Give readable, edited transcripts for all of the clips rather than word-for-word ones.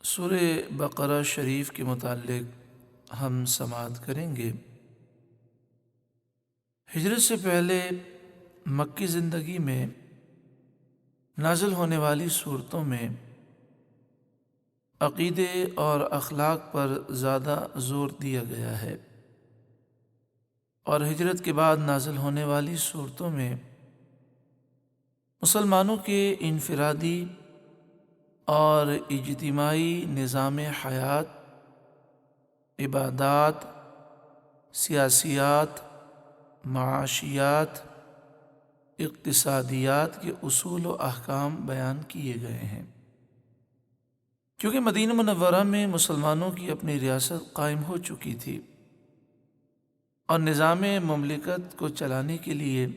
سورہ بقرہ شریف کے متعلق ہم سماعت کریں گے۔ ہجرت سے پہلے مکی زندگی میں نازل ہونے والی صورتوں میں عقیدے اور اخلاق پر زیادہ زور دیا گیا ہے، اور ہجرت کے بعد نازل ہونے والی صورتوں میں مسلمانوں کے انفرادی اور اجتماعی نظام حیات، عبادات، سیاسیات، معاشیات، اقتصادیات کے اصول و احکام بیان کیے گئے ہیں۔ کیونکہ مدینہ منورہ میں مسلمانوں کی اپنی ریاست قائم ہو چکی تھی، اور نظام مملکت کو چلانے کے لیے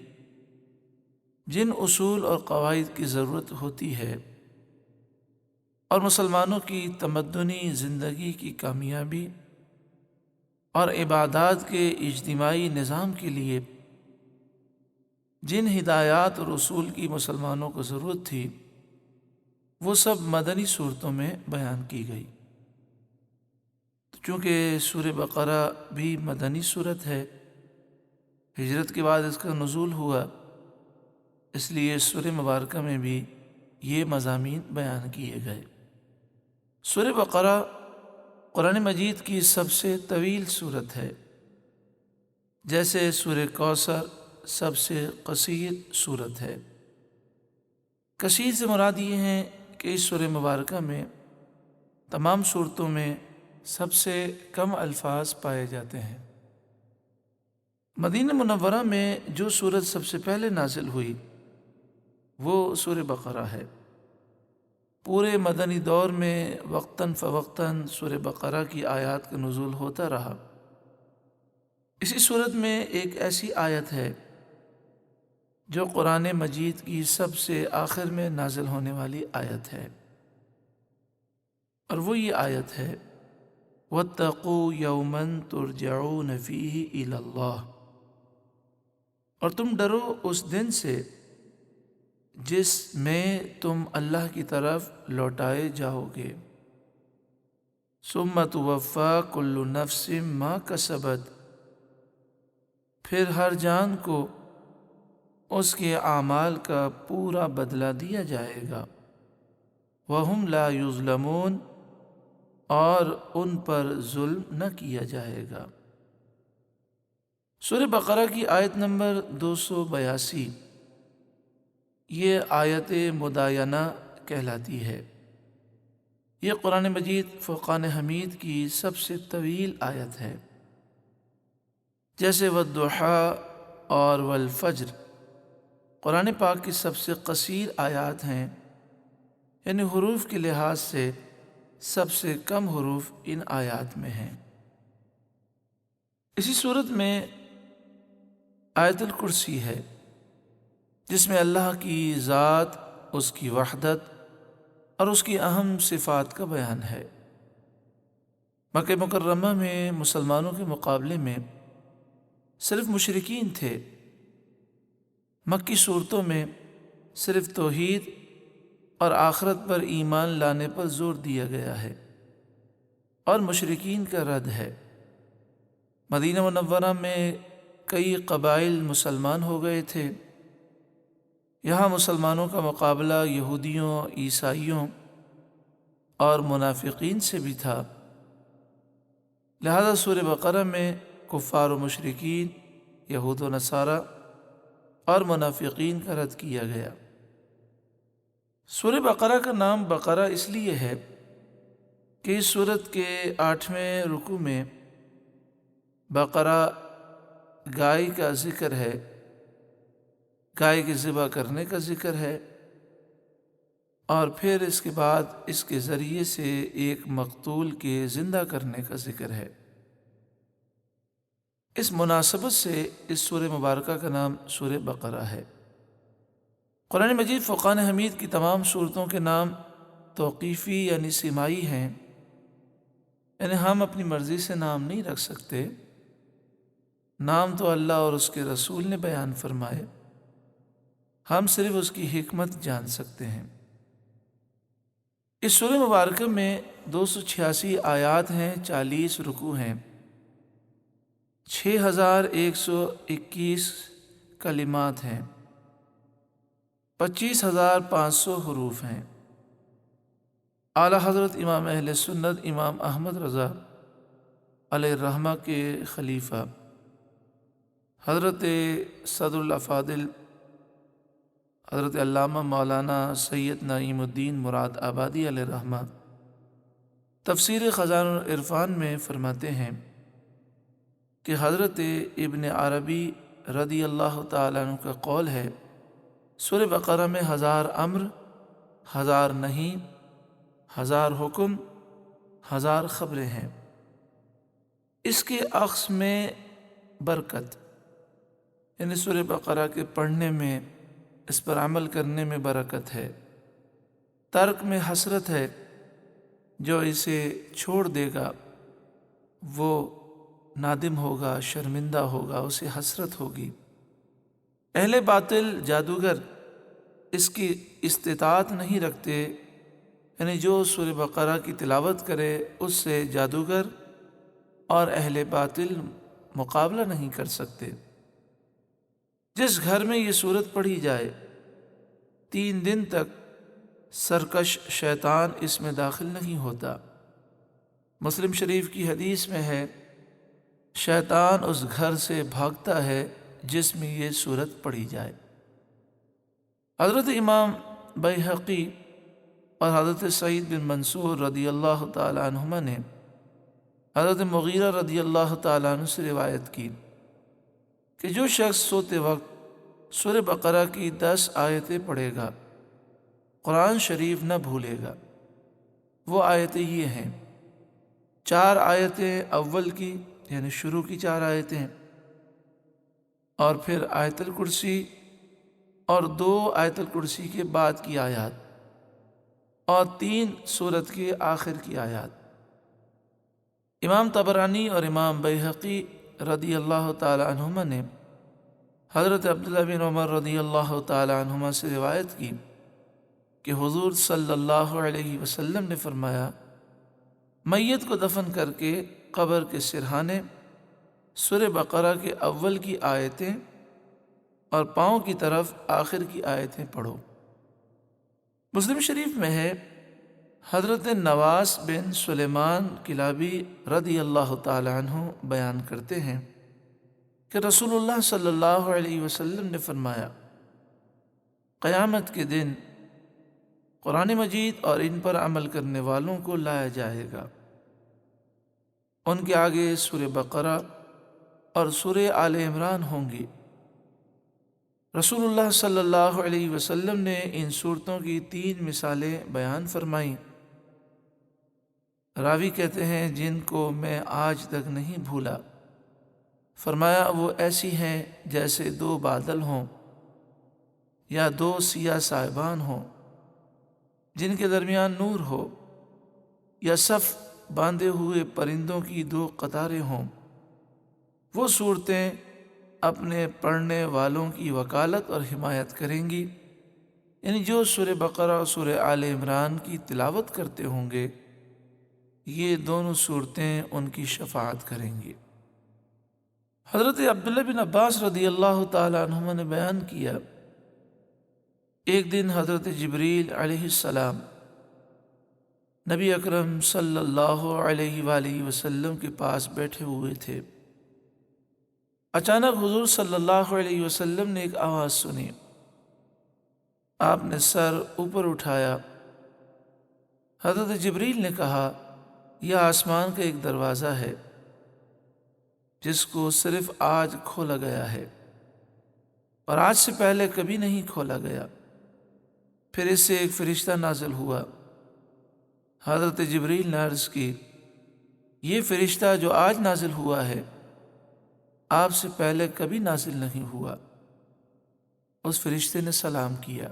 جن اصول اور قواعد کی ضرورت ہوتی ہے، اور مسلمانوں کی تمدنی زندگی کی کامیابی اور عبادات کے اجتماعی نظام کے لیے جن ہدایات اور اصول کی مسلمانوں کو ضرورت تھی، وہ سب مدنی صورتوں میں بیان کی گئی۔ چونکہ سورہ بقرہ بھی مدنی صورت ہے، ہجرت کے بعد اس کا نزول ہوا، اس لیے سورہ مبارکہ میں بھی یہ مضامین بیان کیے گئے۔ سورہ بقرہ قرآن مجید کی سب سے طویل صورت ہے، جیسے سورہ کوثر سب سے قصیر صورت ہے۔ کثیر سے مراد یہ ہے کہ اس سورہ مبارکہ میں تمام صورتوں میں سب سے کم الفاظ پائے جاتے ہیں۔ مدینہ منورہ میں جو صورت سب سے پہلے نازل ہوئی وہ سورہ بقرہ ہے۔ پورے مدنی دور میں وقتاً فوقتاً سورہ بقرہ کی آیات کا نزول ہوتا رہا۔ اسی صورت میں ایک ایسی آیت ہے جو قرآن مجید کی سب سے آخر میں نازل ہونے والی آیت ہے، اور وہ یہ آیت ہے وَاتَّقُوا يَوْمًا تُرْجَعُونَ فِيهِ إِلَى اللَّهِ، اور تم ڈرو اس دن سے جس میں تم اللہ کی طرف لوٹائے جاؤ گے۔ ثُمَّ تُوَفَّى كُلُّ نَفْسٍ مَا كَسَبَتْ، پھر ہر جان کو اس کے اعمال کا پورا بدلہ دیا جائے گا۔ وَهُمْ لَا يُظْلَمُونَ، اور ان پر ظلم نہ کیا جائے گا۔ سورہ بقرہ کی آیت نمبر 282 یہ آیت مداینہ کہلاتی ہے۔ یہ قرآن مجید فرقان حمید کی سب سے طویل آیت ہے۔ جیسے والضحیٰ اور والفجر قرآن پاک کی سب سے قصیر آیات ہیں، یعنی حروف کے لحاظ سے سب سے کم حروف ان آیات میں ہیں۔ اسی صورت میں آیت الکرسی ہے، جس میں اللہ کی ذات، اس کی وحدت اور اس کی اہم صفات کا بیان ہے۔ مکہ مکرمہ میں مسلمانوں کے مقابلے میں صرف مشرکین تھے۔ مکی صورتوں میں صرف توحید اور آخرت پر ایمان لانے پر زور دیا گیا ہے، اور مشرکین کا رد ہے۔ مدینہ منورہ میں کئی قبائل مسلمان ہو گئے تھے۔ یہاں مسلمانوں کا مقابلہ یہودیوں، عیسائیوں اور منافقین سے بھی تھا، لہذا سورہ بقرہ میں کفار و مشرکین، یہود و نصارہ اور منافقین کا رد کیا گیا۔ سورہ بقرہ کا نام بقرہ اس لیے ہے کہ اس سورت کے 8ویں رکوع میں بقرہ گائے کا ذکر ہے، گائے کے ذبح کرنے کا ذکر ہے، اور پھر اس کے بعد اس کے ذریعے سے ایک مقتول کے زندہ کرنے کا ذکر ہے۔ اس مناسبت سے اس سورہ مبارکہ کا نام سورہ بقرہ ہے۔ قرآن مجید فرقان حمید کی تمام صورتوں کے نام توقیفی یعنی سماعی ہیں، یعنی ہم اپنی مرضی سے نام نہیں رکھ سکتے، نام تو اللہ اور اس کے رسول نے بیان فرمائے، ہم صرف اس کی حکمت جان سکتے ہیں۔ اس سورہ مبارکہ میں 286 آیات ہیں، 40 رکوع ہیں، 6121 کلمات ہیں، 25500 حروف ہیں۔ اعلیٰ حضرت امام اہل سنت امام احمد رضا علیہ الرحمہ کے خلیفہ حضرت صدر الافاضل حضرت علامہ مولانا سید نعیم الدین مراد آبادی علیہ الرحمہ تفسیر خزائن العرفان میں فرماتے ہیں کہ حضرت ابن عربی رضی اللہ تعالیٰ عنہ کا قول ہے، سورہ بقرہ میں 1000 امر، 1000 نہیں، 1000 حکم، 1000 خبریں ہیں۔ اس کے عکس میں برکت، یعنی سورہ بقرہ کے پڑھنے میں، اس پر عمل کرنے میں برکت ہے، ترک میں حسرت ہے۔ جو اسے چھوڑ دے گا وہ نادم ہوگا، شرمندہ ہوگا، اسے حسرت ہوگی۔ اہل باطل جادوگر اس کی استطاعت نہیں رکھتے، یعنی جو سورہ بقرہ کی تلاوت کرے اس سے جادوگر اور اہل باطل مقابلہ نہیں کر سکتے۔ جس گھر میں یہ سورت پڑھی جائے 3 دن تک سرکش شیطان اس میں داخل نہیں ہوتا۔ مسلم شریف کی حدیث میں ہے، شیطان اس گھر سے بھاگتا ہے جس میں یہ سورت پڑھی جائے۔ حضرت امام بیہقی اور حضرت سعید بن منصور رضی اللہ تعالیٰ عنہما نے حضرت مغیرہ رضی اللہ تعالیٰ عنہ سے روایت کی کہ جو شخص سوتے وقت سورہ بقرہ کی 10 آیتیں پڑھے گا، قرآن شریف نہ بھولے گا۔ وہ آیتیں یہ ہیں، 4 آیتیں اول کی یعنی شروع کی 4 آیتیں، اور پھر آیت الکرسی، اور 2 آیت الکرسی کے بعد کی آیات، اور 3 سورت کے آخر کی آیات۔ امام طبرانی اور امام بیہقی رضی اللہ تعالی عنہما نے حضرت عبداللہ بن عمر رضی اللہ تعالی عنہما سے روایت کی کہ حضور صلی اللہ علیہ وسلم نے فرمایا، میت کو دفن کر کے قبر کے سرہانے سورہ بقرہ کے اول کی آیتیں اور پاؤں کی طرف آخر کی آیتیں پڑھو۔ مسلم شریف میں ہے، حضرت نواس بن سلیمان کلابی رضی اللہ تعالی عنہ بیان کرتے ہیں کہ رسول اللہ صلی اللہ علیہ وسلم نے فرمایا، قیامت کے دن قرآن مجید اور ان پر عمل کرنے والوں کو لایا جائے گا۔ ان کے آگے سورہ بقرہ اور سورہ آل عمران ہوں گی۔ رسول اللہ صلی اللہ علیہ وسلم نے ان صورتوں کی 3 مثالیں بیان فرمائیں۔ راوی کہتے ہیں جن کو میں آج تک نہیں بھولا۔ فرمایا وہ ایسی ہیں جیسے 2 بادل ہوں یا 2 سیاہ صاحبان ہوں جن کے درمیان نور ہو، یا صف باندھے ہوئے پرندوں کی 2 قطاریں ہوں۔ وہ صورتیں اپنے پڑھنے والوں کی وکالت اور حمایت کریں گی، یعنی جو سورہ بقرہ اور سورہ آل عمران کی تلاوت کرتے ہوں گے یہ دونوں صورتیں ان کی شفاعت کریں گی۔ حضرت عبداللہ بن عباس رضی اللہ تعالی عنہما نے بیان کیا، ایک دن حضرت جبریل علیہ السلام نبی اکرم صلی اللہ علیہ وآلہ وسلم کے پاس بیٹھے ہوئے تھے۔ اچانک حضور صلی اللہ علیہ وسلم نے ایک آواز سنی۔ آپ نے سر اوپر اٹھایا۔ حضرت جبریل نے کہا، یہ آسمان کا ایک دروازہ ہے جس کو صرف آج کھولا گیا ہے اور آج سے پہلے کبھی نہیں کھولا گیا۔ پھر اس سے ایک فرشتہ نازل ہوا۔ حضرت جبریل نے عرض کی، یہ فرشتہ جو آج نازل ہوا ہے آپ سے پہلے کبھی نازل نہیں ہوا۔ اس فرشتے نے سلام کیا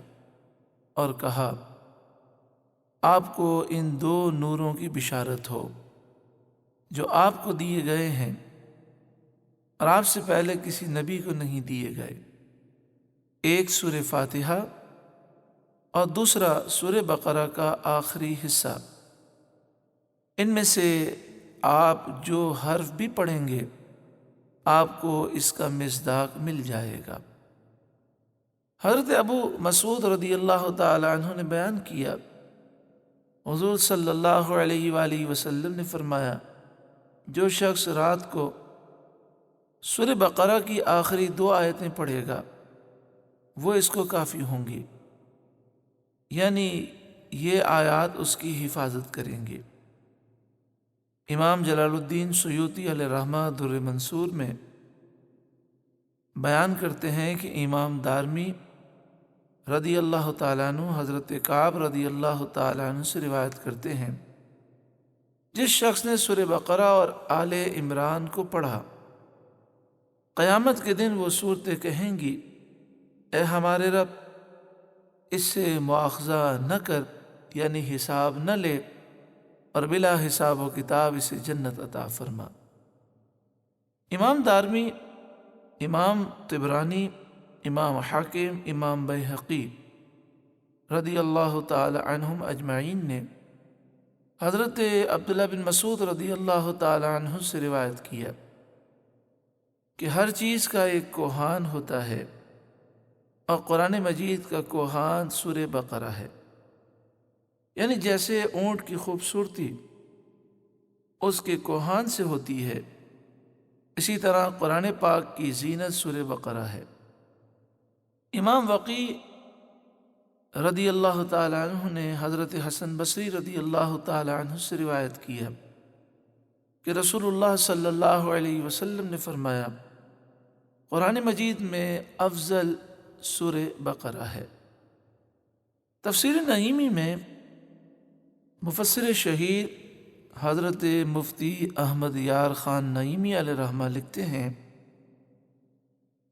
اور کہا، آپ کو ان 2 نوروں کی بشارت ہو جو آپ کو دیے گئے ہیں اور آپ سے پہلے کسی نبی کو نہیں دیے گئے، ایک سورہ فاتحہ اور دوسرا سورہ بقرہ کا آخری حصہ۔ ان میں سے آپ جو حرف بھی پڑھیں گے آپ کو اس کا مصداق مل جائے گا۔ حضرت ابو مسعود رضی اللہ تعالی عنہ نے بیان کیا، حضور صلی اللہ علیہ وآلہ وسلم نے فرمایا، جو شخص رات کو سورہ بقرہ کی آخری 2 آیتیں پڑھے گا وہ اس کو کافی ہوں گی، یعنی یہ آیات اس کی حفاظت کریں گے۔ امام جلال الدین سیوطی علیہ رحمہ در منصور میں بیان کرتے ہیں کہ امام دارمی رضی اللہ تعالیٰ عنہ حضرت کعب رضی اللہ تعالیٰ عنہ سے روایت کرتے ہیں، جس شخص نے سورہ بقرہ اور آل عمران کو پڑھا، قیامت کے دن وہ صورتیں کہیں گی، اے ہمارے رب، اس سے مواخذہ نہ کر، یعنی حساب نہ لے، اور بلا حساب و کتاب اسے جنت عطا فرما۔ امام دارمی، امام طبرانی، امام حاکم، امام بیہقی رضی اللہ تعالی عنہم اجمعین نے حضرت عبداللہ بن مسعود رضی اللہ تعالی عنہ سے روایت کیا کہ ہر چیز کا ایک کوہان ہوتا ہے، اور قرآن مجید کا کوہان سورہ بقرہ ہے، یعنی جیسے اونٹ کی خوبصورتی اس کے کوہان سے ہوتی ہے، اسی طرح قرآن پاک کی زینت سورہ بقرہ ہے۔ امام وقی رضی اللہ تعالی عنہ نے حضرت حسن بصری رضی اللہ تعالی عنہ سے روایت کی ہے کہ رسول اللہ صلی اللہ علیہ وسلم نے فرمایا، قرآن مجید میں افضل سورہ بقرہ ہے۔ تفسیر نعیمی میں مفسر شہیر حضرت مفتی احمد یار خان نعیمی علیہ رحمہ لکھتے ہیں،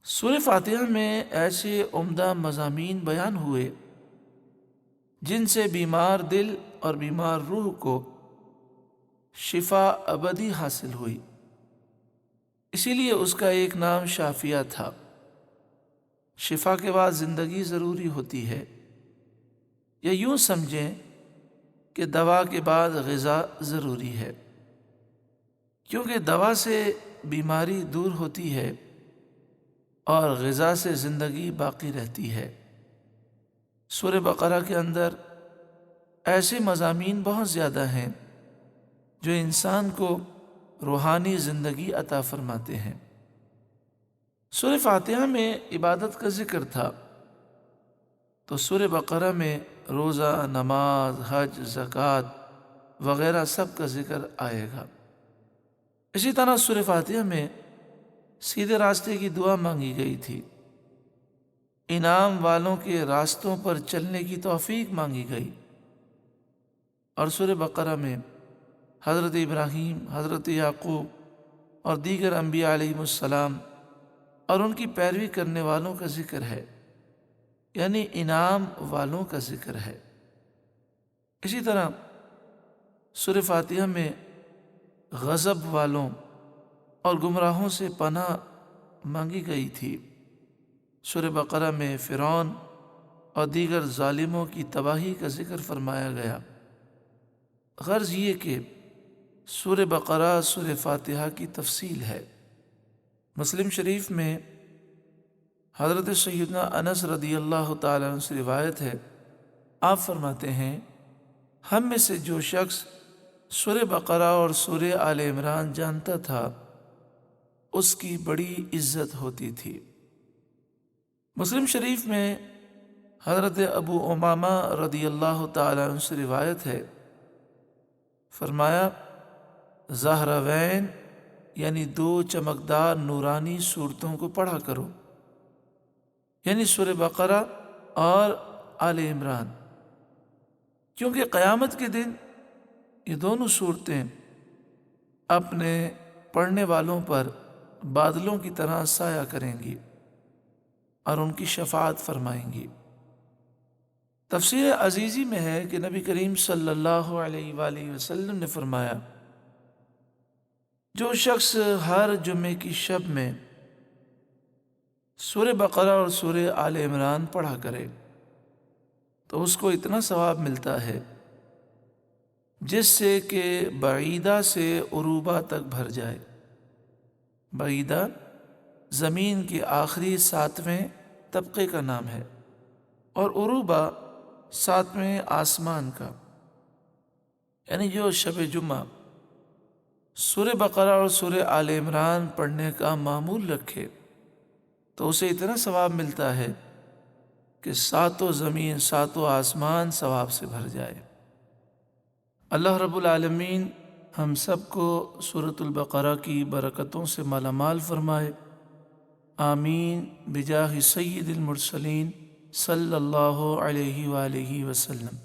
سورہ فاتحہ میں ایسے عمدہ مضامین بیان ہوئے جن سے بیمار دل اور بیمار روح کو شفا ابدی حاصل ہوئی، اسی لیے اس کا ایک نام شافیہ تھا۔ شفا کے بعد زندگی ضروری ہوتی ہے، یا یوں سمجھیں کہ دوا کے بعد غذا ضروری ہے، کیونکہ دوا سے بیماری دور ہوتی ہے اور غذا سے زندگی باقی رہتی ہے۔ سورہ بقرہ کے اندر ایسے مضامین بہت زیادہ ہیں جو انسان کو روحانی زندگی عطا فرماتے ہیں۔ سورہ فاتحہ میں عبادت کا ذکر تھا، تو سورہ بقرہ میں روزہ، نماز، حج، زکوٰۃ وغیرہ سب کا ذکر آئے گا۔ اسی طرح سورہ فاتحہ میں سیدھے راستے کی دعا مانگی گئی تھی، انعام والوں کے راستوں پر چلنے کی توفیق مانگی گئی، اور سورہ بقرہ میں حضرت ابراہیم، حضرت یعقوب اور دیگر انبیاء علیہم السلام اور ان کی پیروی کرنے والوں کا ذکر ہے، یعنی انعام والوں کا ذکر ہے۔ اسی طرح سورہ فاتحہ میں غضب والوں اور گمراہوں سے پناہ مانگی گئی تھی۔ سورہ بقرہ میں فرعون اور دیگر ظالموں کی تباہی کا ذکر فرمایا گیا۔ غرض یہ کہ سورہ بقرہ سورہ فاتحہ کی تفصیل ہے۔ مسلم شریف میں حضرت سیدنا انس رضی اللہ تعالیٰ عنہ سے روایت ہے، آپ فرماتے ہیں، ہم میں سے جو شخص سورہ بقرہ اور سورہ آل عمران جانتا تھا اس کی بڑی عزت ہوتی تھی۔ مسلم شریف میں حضرت ابو امامہ رضی اللہ تعالیٰ عنہ سے روایت ہے، فرمایا، زہراوین یعنی 2 چمکدار نورانی صورتوں کو پڑھا کرو، یعنی سورہ بقرہ اور آل عمران، کیونکہ قیامت کے دن یہ دونوں صورتیں اپنے پڑھنے والوں پر بادلوں کی طرح سایہ کریں گی اور ان کی شفاعت فرمائیں گی۔ تفسیر عزیزی میں ہے کہ نبی کریم صلی اللہ علیہ وآلہ وسلم نے فرمایا، جو شخص ہر جمعے کی شب میں سورہ بقرہ اور سورہ آل عمران پڑھا کرے تو اس کو اتنا ثواب ملتا ہے جس سے کہ بعیدہ سے عروبہ تک بھر جائے۔ بعیدہ زمین کے آخری 7ویں طبقے کا نام ہے، اور عروبہ 7ویں آسمان کا، یعنی جو شب جمعہ سورہ بقرہ اور سورہ آل عمران پڑھنے کا معمول رکھے تو اسے اتنا ثواب ملتا ہے کہ 7 زمین 7 آسمان ثواب سے بھر جائے۔ اللہ رب العالمین ہم سب کو سورۃ البقرہ کی برکتوں سے مالا مال فرمائے، آمین بجاہ سید المرسلین صلی اللہ علیہ وآلہ وسلم۔